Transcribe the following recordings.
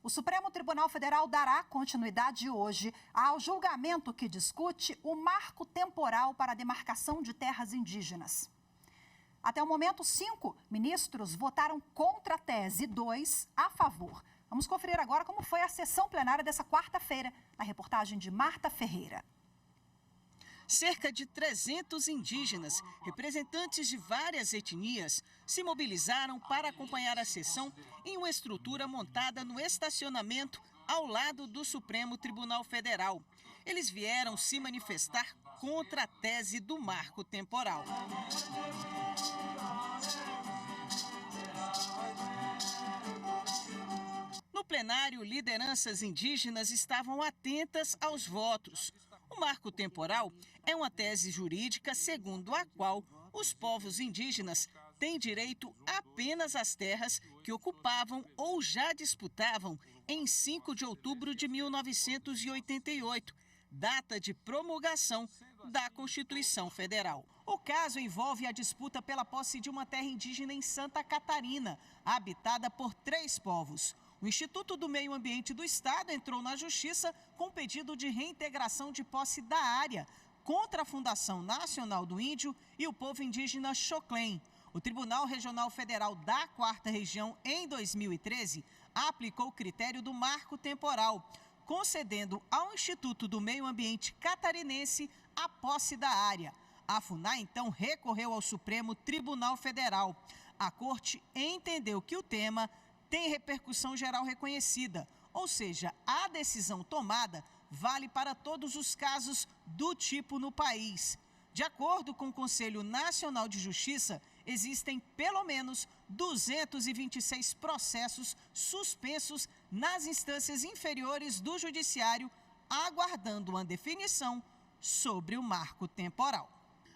O Supremo Tribunal Federal dará continuidade hoje ao julgamento que discute o marco temporal para a demarcação de terras indígenas. Até o momento, 5 ministros votaram contra a tese e 2 a favor. Vamos conferir agora como foi a sessão plenária dessa quarta-feira, na reportagem de Marta Ferreira. Cerca de 300 indígenas, representantes de várias etnias, se mobilizaram para acompanhar a sessão em uma estrutura montada no estacionamento ao lado do Supremo Tribunal Federal. Eles vieram se manifestar contra a tese do marco temporal. No plenário, lideranças indígenas estavam atentas aos votos. O marco temporal é uma tese jurídica segundo a qual os povos indígenas têm direito apenas às terras que ocupavam ou já disputavam em 5 de outubro de 1988, data de promulgação da Constituição Federal. O caso envolve a disputa pela posse de uma terra indígena em Santa Catarina, habitada por 3 povos. O Instituto do Meio Ambiente do Estado entrou na Justiça com pedido de reintegração de posse da área contra a Fundação Nacional do Índio e o povo indígena Xoclen. O Tribunal Regional Federal da 4ª Região, em 2013, aplicou o critério do marco temporal, concedendo ao Instituto do Meio Ambiente catarinense a posse da área. A FUNAI, então, recorreu ao Supremo Tribunal Federal. A Corte entendeu que o tema tem repercussão geral reconhecida, ou seja, a decisão tomada vale para todos os casos do tipo no país. De acordo com o Conselho Nacional de Justiça, existem pelo menos 226 processos suspensos nas instâncias inferiores do Judiciário, aguardando uma definição sobre o marco temporal.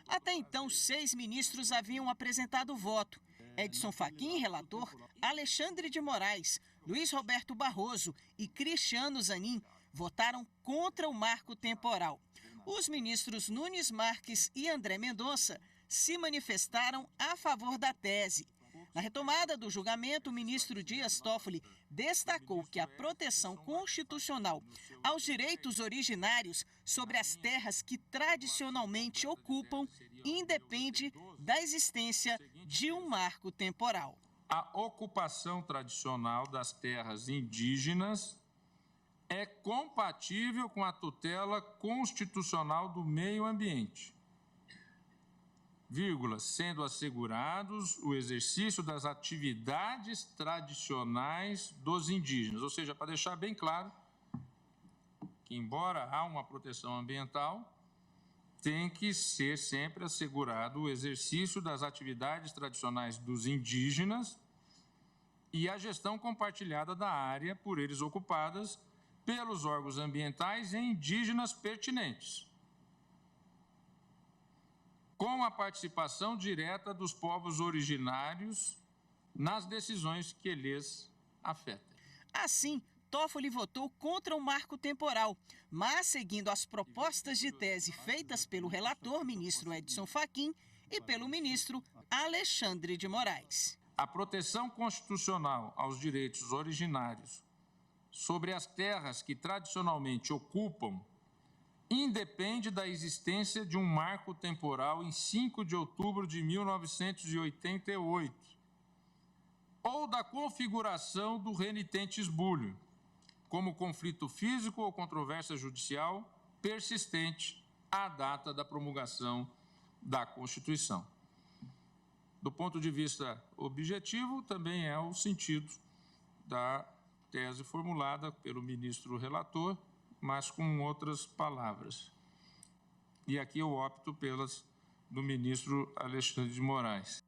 Até então, 6 ministros haviam apresentado voto. Edson Fachin, relator, Alexandre de Moraes, Luiz Roberto Barroso e Cristiano Zanin votaram contra o marco temporal. Os ministros Nunes Marques e André Mendonça se manifestaram a favor da tese. Na retomada do julgamento, o ministro Dias Toffoli destacou que a proteção constitucional aos direitos originários sobre as terras que tradicionalmente ocupam independe da existência de um marco temporal. A ocupação tradicional das terras indígenas é compatível com a tutela constitucional do meio ambiente, sendo assegurados o exercício das atividades tradicionais dos indígenas. Ou seja, para deixar bem claro que, embora há uma proteção ambiental, tem que ser sempre assegurado o exercício das atividades tradicionais dos indígenas e a gestão compartilhada da área por eles ocupadas pelos órgãos ambientais e indígenas pertinentes, com a participação direta dos povos originários nas decisões que lhes afetam. Assim, Toffoli votou contra o marco temporal, mas seguindo as propostas de tese feitas pelo relator, ministro Edson Fachin, e pelo ministro Alexandre de Moraes. A proteção constitucional aos direitos originários sobre as terras que tradicionalmente ocupam independe da existência de um marco temporal em 5 de outubro de 1988 ou da configuração do renitente esbulho, como conflito físico ou controvérsia judicial persistente à data da promulgação da Constituição. Do ponto de vista objetivo, também é o sentido da tese formulada pelo ministro relator, mas com outras palavras. E aqui eu opto pelas do ministro Alexandre de Moraes.